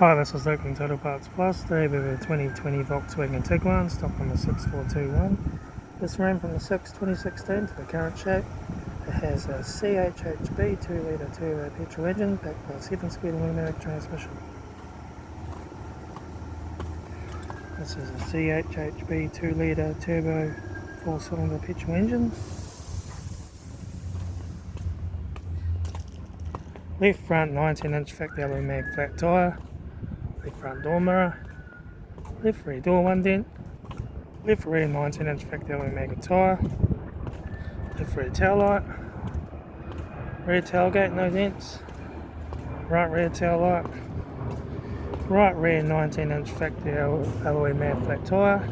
Hi, this is Litre Total Parts Plus. Today we have a 2020 Volkswagen Tiguan, stock number 6421. This ran from the 2016 to the current shape. It has a CHHB 2-litre turbo petrol engine backed by a 7-speed automatic transmission. This is a CHHB 2-litre turbo 4-cylinder petrol engine. Left front 19-inch factory alloy mag flat tyre. Left front door mirror, left rear door 1 dent, left rear 19-inch factory alloy mag tyre, left rear taillight, rear tailgate no dents, right rear taillight, right rear 19-inch factory alloy mag flat tyre,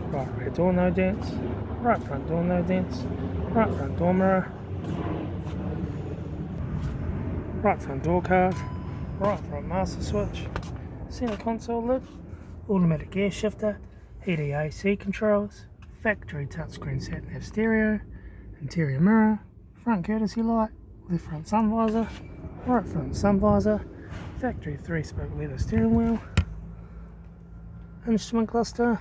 right rear door no dents, right front door no dents, right front door mirror, right front door card, right front master switch, centre console lid, automatic gear shifter, heated AC controls, factory touchscreen sat-nav stereo, interior mirror, front courtesy light, left front sun visor, right front sun visor, factory 3-spoke leather steering wheel, instrument cluster,